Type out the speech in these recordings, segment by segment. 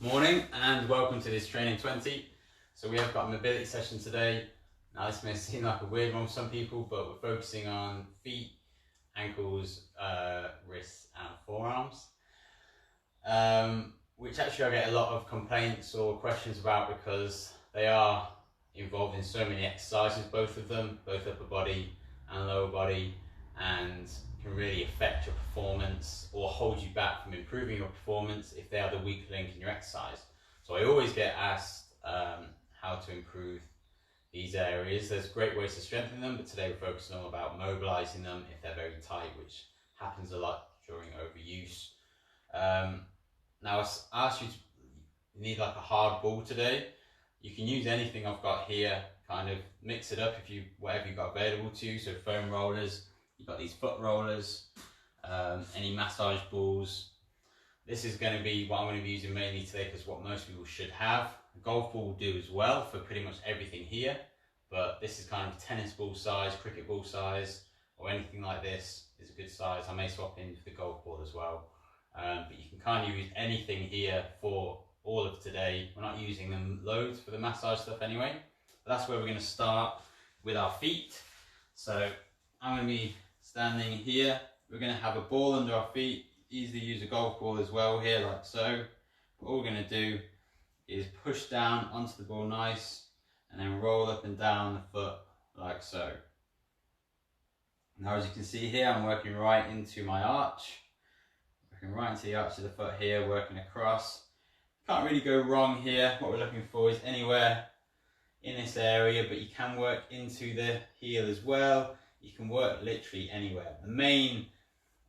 Morning and welcome to this training 20. So we have got a mobility session today. Now this may seem like a weird one for some people, but we're focusing on feet, ankles, wrists and forearms. Which actually I get a lot of complaints or questions about because they are involved in so many exercises, both of them, both upper body and lower body, and can really affect your performance or hold you back from improving your performance if they are the weak link in your exercise. So I always get asked how to improve these areas. There's great ways to strengthen them, but today we're focusing all about mobilizing them if they're very tight, which happens a lot during overuse. Now I asked you to need like a hard ball today. You can use anything I've got here, kind of mix it up if you whatever you've got available to you. So foam rollers, you've got these foot rollers, any massage balls. This is going to be what I'm going to be using mainly today because what most people should have. A golf ball will do as well for pretty much everything here, but this is kind of tennis ball size, cricket ball size, or anything like this is a good size. I may swap in for the golf ball as well, but you can kind of use anything here for all of today. We're not using them loads for the massage stuff anyway, but that's where we're going to start with our feet. So I'm going to be standing here. We're going to have a ball under our feet. Easily use a golf ball as well here, like so. What we're going to do is push down onto the ball nice and then roll up and down the foot like so. Now as you can see here, I'm working right into my arch. Working right into the arch of the foot here, working across. Can't really go wrong here. What we're looking for is anywhere in this area, but you can work into the heel as well. You can work literally anywhere. The main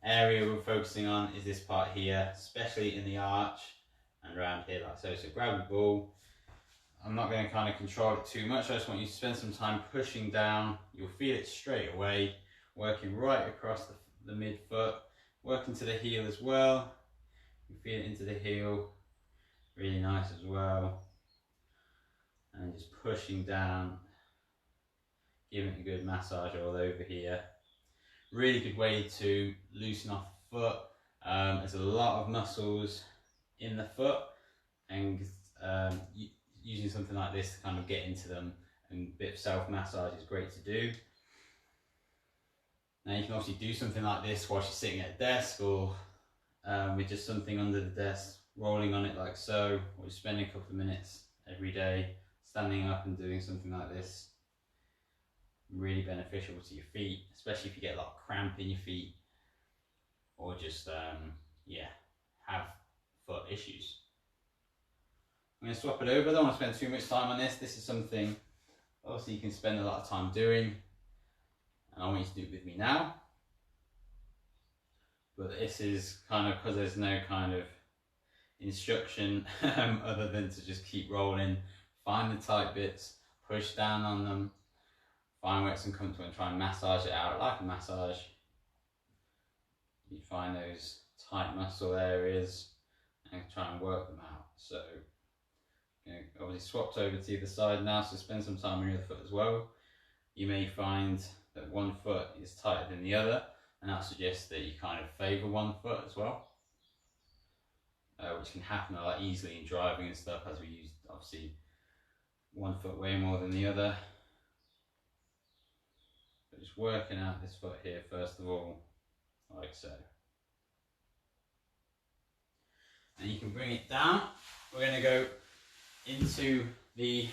area we're focusing on is this part here, especially in the arch and around here like so. So grab your ball. I'm not going to kind of control it too much. I just want you to spend some time pushing down. You'll feel it straight away, working right across the midfoot, working to the heel as well. You feel it into the heel, really nice as well. And just pushing down, giving it a good massage all over here. Really good way to loosen off the foot. There's a lot of muscles in the foot, and using something like this to kind of get into them, and a bit of self-massage is great to do. Now you can obviously do something like this whilst you're sitting at a desk, or with just something under the desk, rolling on it like so, or just spending a couple of minutes every day standing up and doing something like this. Really beneficial to your feet, especially if you get a lot of cramp in your feet, or just have foot issues. I'm going to swap it over. I don't want to spend too much time on this. This is something obviously you can spend a lot of time doing, and I want you to do it with me now. But this is kind of because there's no kind of instruction other than to just keep rolling, find the tight bits, push down on them, find where it's uncomfortable and try and massage it out. Like a massage, you find those tight muscle areas and try and work them out. So obviously swapped over to the other side now, so spend some time on your other foot as well. You may find that one foot is tighter than the other, and that suggests that you kind of favour one foot as well, which can happen a lot easily in driving and stuff, as we use obviously one foot way more than the other. But just working out this foot here first of all, like so. And you can bring it down. We're going to go into the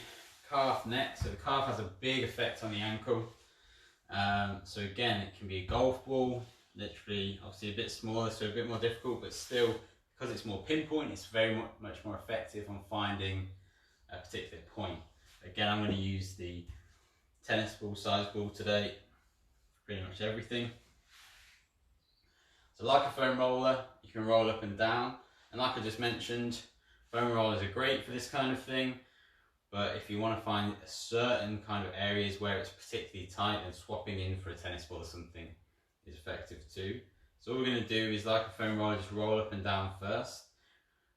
calf next. So the calf has a big effect on the ankle. So again, it can be a golf ball, literally, obviously a bit smaller, so a bit more difficult, but still, because it's more pinpoint, it's very much more effective on finding a particular point. Again, I'm going to use the tennis ball size ball today for pretty much everything. So like a foam roller, you can roll up and down, and like I just mentioned, foam rollers are great for this kind of thing, but if you want to find a certain kind of areas where it's particularly tight, then swapping in for a tennis ball or something is effective too. So what we're going to do is, like a foam roller, just roll up and down first.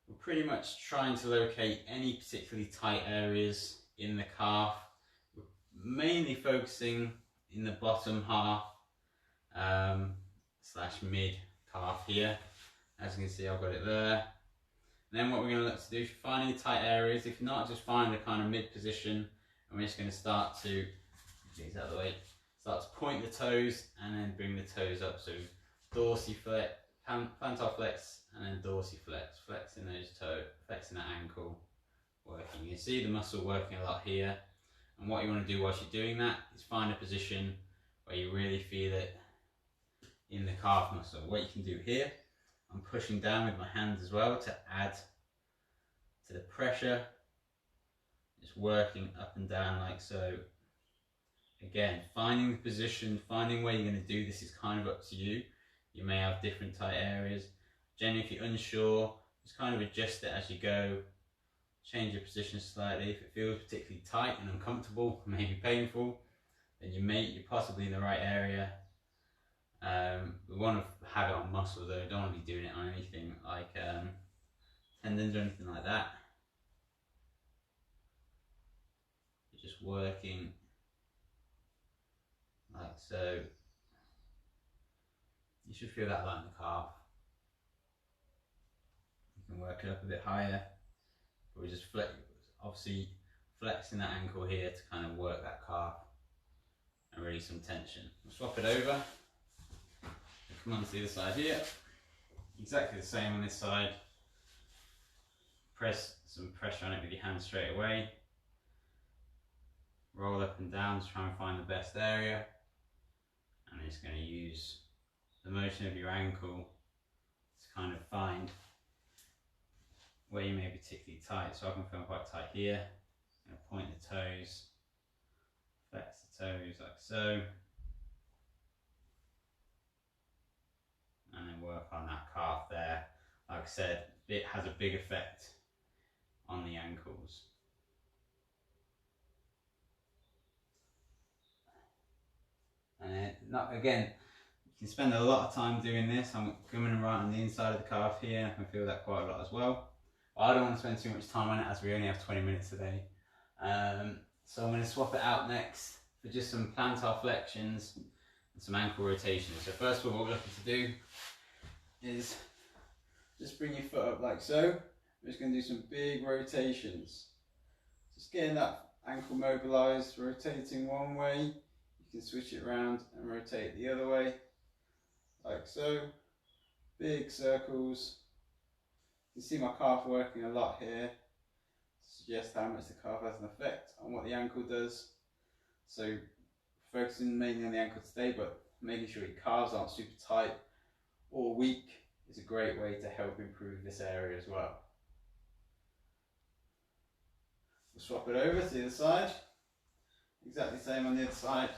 We're pretty much trying to locate any particularly tight areas in the calf. We're mainly focusing in the bottom half slash mid calf here. As you can see, I've got it there. And then what we're going to look to do is find any tight areas. If not, just find a kind of mid position, and we're just going to start to, these out of the way, start to point the toes and then bring the toes up. So dorsiflex, plantar flex, and then dorsiflex, flexing those toes, flexing that ankle, working. You see the muscle working a lot here. And what you want to do whilst you're doing that is find a position where you really feel it in the calf muscle. What you can do here, I'm pushing down with my hands as well to add to the pressure. Just working up and down like so. Again, finding the position, finding where you're going to do this is kind of up to you. You may have different tight areas. Generally, if you're unsure, just kind of adjust it as you go. Change your position slightly. If it feels particularly tight and uncomfortable, maybe painful, then you're possibly in the right area. We want to have it on muscle though, don't want to be doing it on anything like tendons or anything like that. You're just working like so. You should feel that light in the calf. You can work it up a bit higher, but we just obviously flexing that ankle here to kind of work that calf and release some tension. We'll swap it over. Come on to the other side here. Exactly the same on this side. Press some pressure on it with your hand straight away. Roll up and down to try and find the best area. And it's going to use the motion of your ankle to kind of find where you may be particularly tight. So I can feel quite tight here. I'm going to point the toes, flex the toes like so. And then work on that calf there. Like I said, it has a big effect on the ankles. And again, you can spend a lot of time doing this. I'm coming right on the inside of the calf here. I can feel that quite a lot as well. But I don't want to spend too much time on it as we only have 20 minutes today. So I'm going to swap it out next for just some plantar flexions and some ankle rotations. So first of all, what we're looking to do is just bring your foot up like so. We're just going to do some big rotations. Just getting that ankle mobilized, rotating one way. You can switch it around and rotate the other way, like so. Big circles. You can see my calf working a lot here. Suggest how much the calf has an effect on what the ankle does. So focusing mainly on the ankle today, but making sure your calves aren't super tight or weak is a great way to help improve this area as well. We'll swap it over to the other side. Exactly the same on the other side.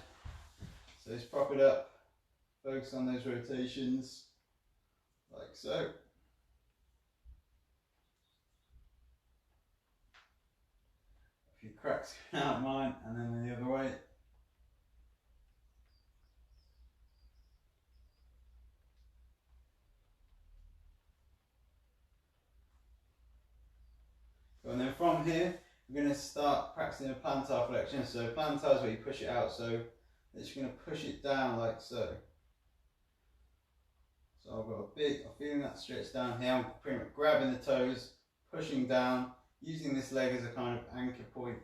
So just prop it up, focus on those rotations, like so. A few cracks coming out of mine, and then the other way. And then from here, we're going to start practicing a plantar flexion. So plantar is where you push it out. So I'm just going to push it down like so. So I've got I'm feeling that stretch down here. I'm pretty much grabbing the toes, pushing down, using this leg as a kind of anchor point.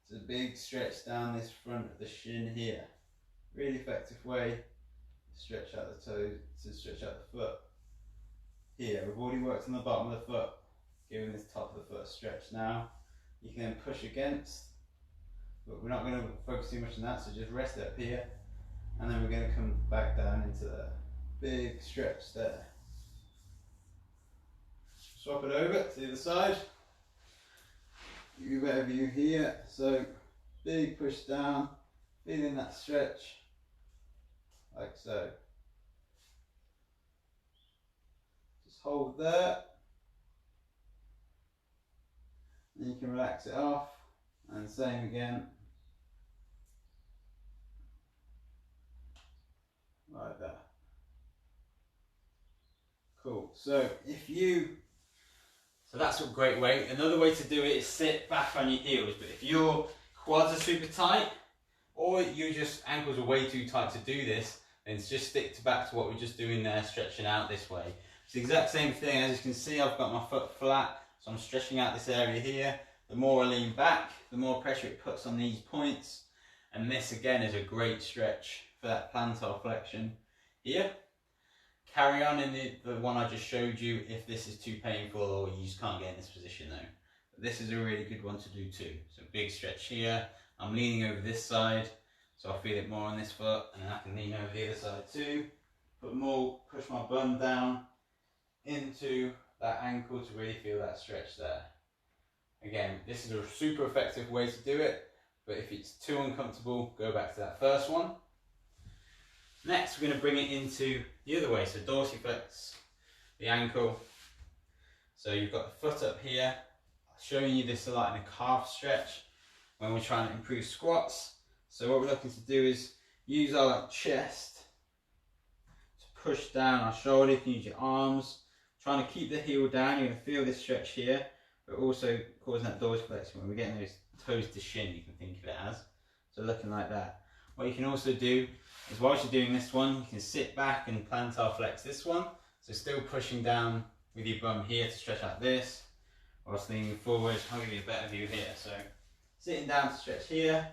It's a big stretch down this front of the shin here. Really effective way to stretch out the toes, to stretch out the foot. Here, we've already worked on the bottom of the foot, giving this top of the foot a stretch now. You can then push against, but we're not going to focus too much on that, so just rest up here, and then we're going to come back down into the big stretch there. Swap it over to the other side. You get a better view here, so big push down, feeling that stretch, like so. Just hold there. And you can relax it off, and same again, like that. Cool. So that's a great way. Another way to do it is sit back on your heels. But if your quads are super tight, or ankles are way too tight to do this, then just stick back to what we're just doing there, stretching out this way. It's the exact same thing. As you can see, I've got my foot flat, so I'm stretching out this area here. The more I lean back, the more pressure it puts on these points. And this again is a great stretch for that plantar flexion here. Carry on in the one I just showed you if this is too painful or you just can't get in this position though. But this is a really good one to do too. So big stretch here. I'm leaning over this side, so I feel it more on this foot, and then I can lean over the other side too. Push my bum down into that ankle to really feel that stretch there. Again, this is a super effective way to do it, but if it's too uncomfortable, go back to that first one. Next, we're going to bring it into the other way, so dorsiflex the ankle. So you've got the foot up here, showing you this a lot in a calf stretch when we're trying to improve squats. So what we're looking to do is use our chest to push down our shoulder. You can use your arms, trying to keep the heel down. You're going to feel this stretch here, but also causing that dorsiflexion when we're getting those toes to shin, you can think of it as. So looking like that. What you can also do is whilst you're doing this one, you can sit back and plantar flex this one. So still pushing down with your bum here to stretch out this, whilst leaning forward. I'll give you a better view here. So sitting down to stretch here,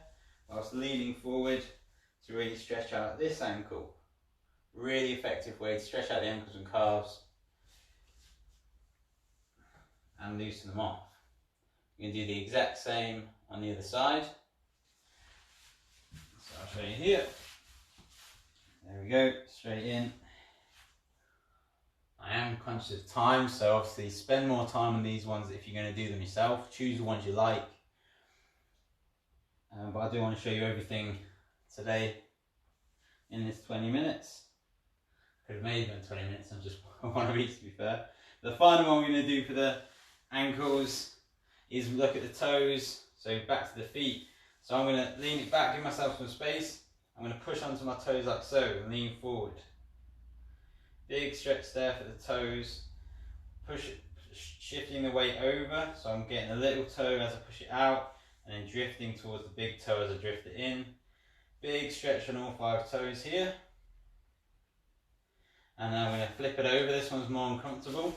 whilst leaning forward to really stretch out this ankle. Really effective way to stretch out the ankles and calves and loosen them off. You can do the exact same on the other side. So I'll show you here. There we go, straight in. I am conscious of time, so obviously spend more time on these ones if you're going to do them yourself. Choose the ones you like. But I do want to show you everything today in this 20 minutes. Could have made them 20 minutes, I'm just one of each to be fair. The final one we're going to do for the ankles is look at the toes, so back to the feet. So I'm going to lean it back, give myself some space. I'm going to push onto my toes like so and lean forward. Big stretch there for the toes. Push it, shifting the weight over, so I'm getting a little toe as I push it out, and then drifting towards the big toe as I drift it in. Big stretch on all 5 toes here. And then I'm going to flip it over. This one's more uncomfortable.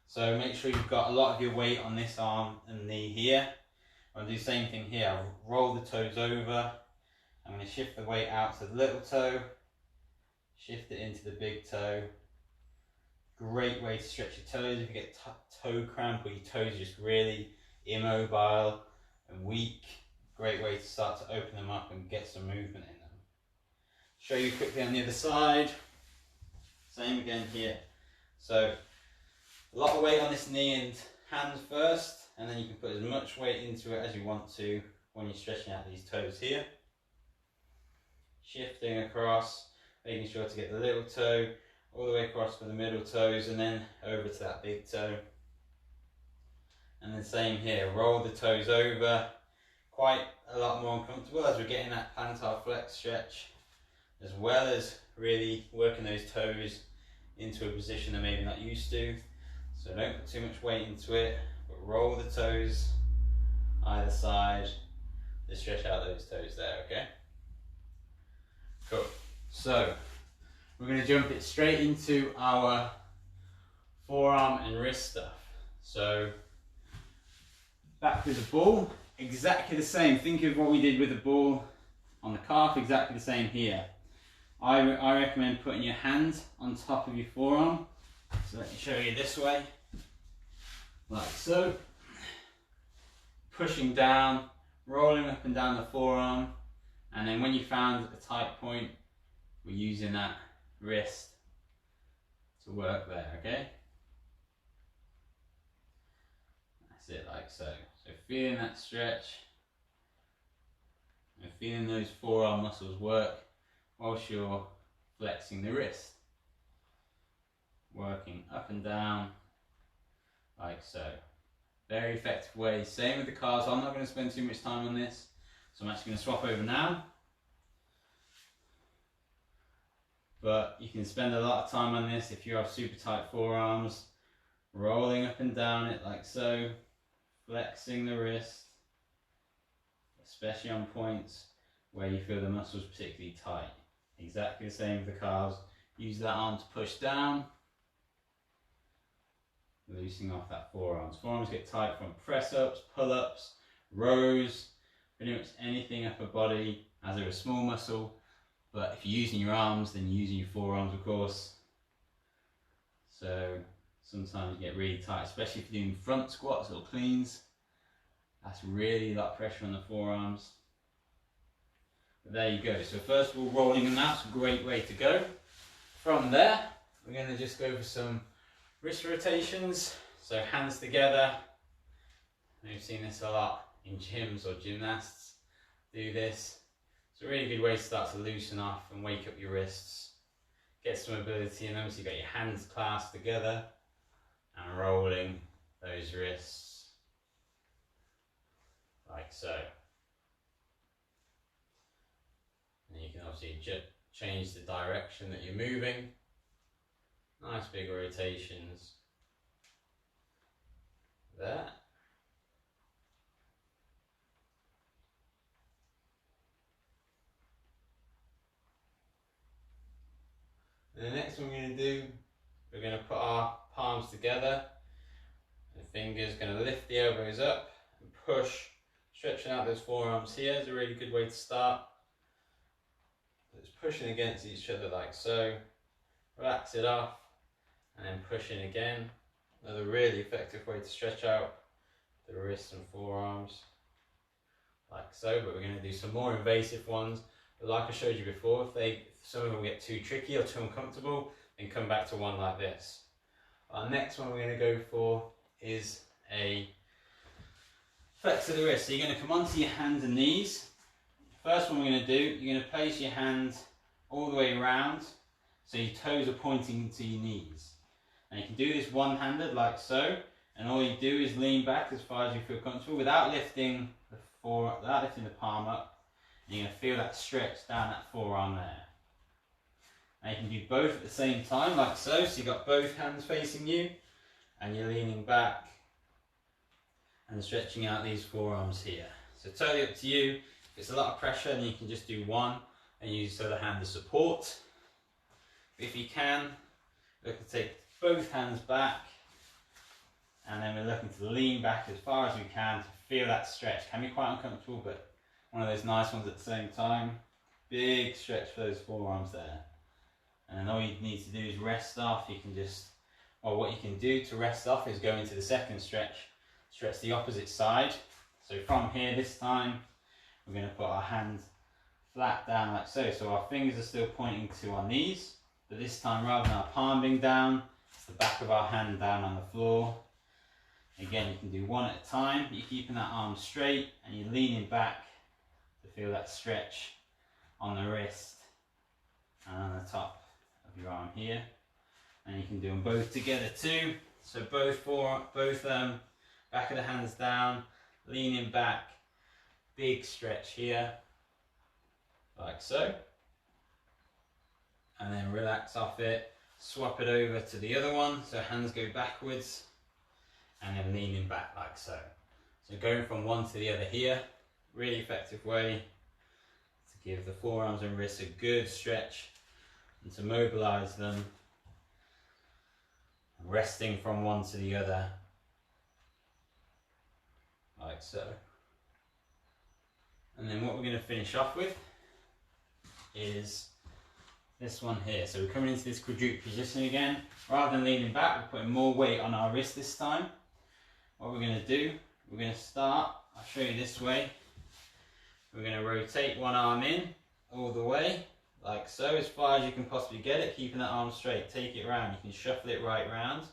So make sure you've got a lot of your weight on this arm and knee here. I'm going to do the same thing here. I'll roll the toes over. I'm going to shift the weight out to the little toe. Shift it into the big toe. Great way to stretch your toes. If you get toe cramp or your toes are just really immobile and weak, great way to start to open them up and get some movement in them. Show you quickly on the other side. Same again here. So a lot of weight on this knee and hands first, and then you can put as much weight into it as you want to when you're stretching out these toes here. Shifting across, making sure to get the little toe all the way across for the middle toes and then over to that big toe. And then same here, roll the toes over. Quite a lot more uncomfortable as we're getting that plantar flex stretch, as well as really working those toes into a position they're maybe not used to. So don't put too much weight into it, but roll the toes either side to stretch out those toes there, okay? Cool. So we're going to jump it straight into our forearm and wrist stuff. So back with the ball, exactly the same. Think of what we did with the ball on the calf, exactly the same here. I recommend putting your hand on top of your forearm. So let me show you this way, like so. Pushing down, rolling up and down the forearm, and then when you found a tight point, we're using that wrist to work there, okay? That's it, like so. So feeling that stretch and feeling those forearm muscles work whilst you're flexing the wrist. Working up and down, like so. Very effective way. Same with the calves. I'm not going to spend too much time on this, so I'm actually going to swap over now. But you can spend a lot of time on this if you have super tight forearms. Rolling up and down it like so. Flexing the wrist, especially on points where you feel the muscles particularly tight. Exactly the same with the calves. Use that arm to push down. loosening off that forearms. Forearms get tight from press-ups, pull-ups, rows, pretty much anything upper body as they're a small muscle. But if you're using your arms, then you're using your forearms, of course. So sometimes you get really tight, especially if you're doing front squats or cleans. That's really a lot of pressure on the forearms. But there you go. So first of all, rolling them out's a great way to go. From there, we're going to just go for some wrist rotations. So hands together. We've seen this a lot in gyms or gymnasts do this. It's a really good way to start to loosen off and wake up your wrists. Get some mobility in them, so you've got your hands clasped together and rolling those wrists like so. And you can obviously change the direction that you're moving. Nice big rotations there. And the next one we're going to do, we're going to put our palms together. The fingers going to lift the elbows up and push, stretching out those forearms here is a really good way to start. It's pushing against each other like so. Relax it off and then pushing again. Another really effective way to stretch out the wrists and forearms like so. But we're going to do some more invasive ones. But like I showed you before, if some of them get too tricky or too uncomfortable, then come back to one like this. Our next one we're going to go for is a flex of the wrist. So you're going to come onto your hands and knees. First one we're going to do, you're going to place your hands all the way around so your toes are pointing to your knees. And you can do this one-handed like so, and all you do is lean back as far as you feel comfortable without lifting the palm up. And you're going to feel that stretch down that forearm there. And you can do both at the same time like so. So you've got both hands facing you and you're leaning back and stretching out these forearms here. So totally up to you. If it's a lot of pressure, then you can just do one and use the other hand as support. If you can, look to take both hands back, and then we're looking to lean back as far as we can to feel that stretch. Can be quite uncomfortable, but one of those nice ones at the same time. Big stretch for those forearms there. And then all you need to do is rest off. You can just, or what you can do to rest off is go into the second stretch, stretch the opposite side. So from here this time, we're going to put our hand flat down like so. So our fingers are still pointing to our knees, but this time rather than our palm being down, it's the back of our hand down on the floor. Again, you can do one at a time. You're keeping that arm straight and you're leaning back to feel that stretch on the wrist and on the top of your arm here. And you can do them both together too. So both back of the hands down, leaning back, big stretch here, like so. And then relax off it, swap it over to the other one, so hands go backwards, and then leaning back like so. So going from one to the other here, really effective way to give the forearms and wrists a good stretch and to mobilize them, resting from one to the other, like so. And then what we're going to finish off with is this one here. So we're coming into this quadruped position again. Rather than leaning back, we're putting more weight on our wrist this time. What we're going to do, we're going to start, I'll show you this way. We're going to rotate one arm in all the way, like so, as far as you can possibly get it, keeping that arm straight. Take it round, you can shuffle it right round.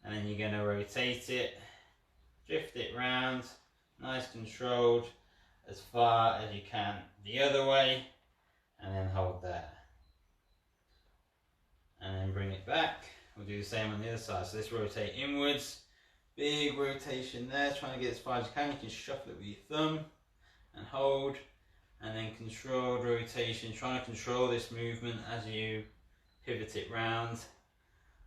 And then you're going to rotate it, drift it round, nice controlled, as far as you can the other way, and then hold there. And then bring it back. We'll do the same on the other side. So let's rotate inwards, big rotation there, trying to get as far as you can. You can shuffle it with your thumb and hold, and then controlled rotation, trying to control this movement as you pivot it round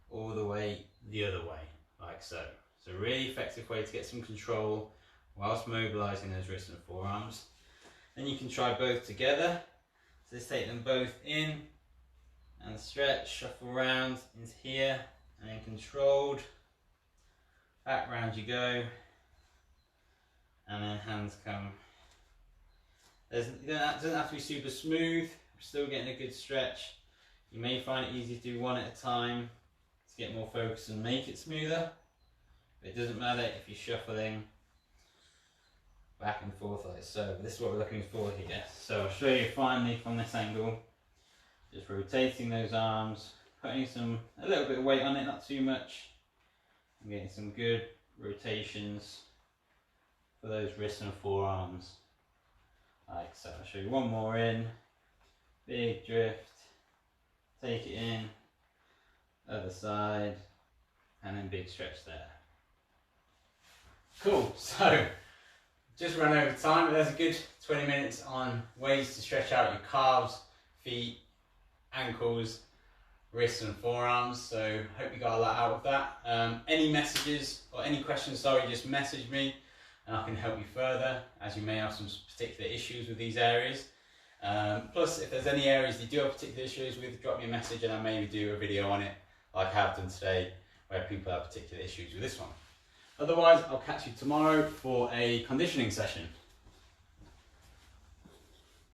all the way the other way, like so. So really effective way to get some control whilst mobilizing those wrists and forearms. Then you can try both together. So let's take them both in and stretch, shuffle around into here, and then controlled back round you go, and then hands come. It doesn't have to be super smooth, we're still getting a good stretch. You may find it easy to do one at a time to get more focus and make it smoother, but it doesn't matter if you're shuffling back and forth like so. This is what we're looking for here. So I'll show you finally from this angle, just rotating those arms, putting a little bit of weight on it, not too much, and getting some good rotations for those wrists and forearms. Like so. I'll show you one more in, big drift, take it in, other side, and then big stretch there. Cool, so just run over time, but there's a good 20 minutes on ways to stretch out your calves, feet, ankles, wrists and forearms. So hope you got a lot out of that. Any messages or any questions, sorry, just message me and I can help you further, as you may have some particular issues with these areas. Plus, if there's any areas you do have particular issues with, drop me a message and I'll maybe do a video on it like I have done today, where people have particular issues with this one. Otherwise, I'll catch you tomorrow for a conditioning session.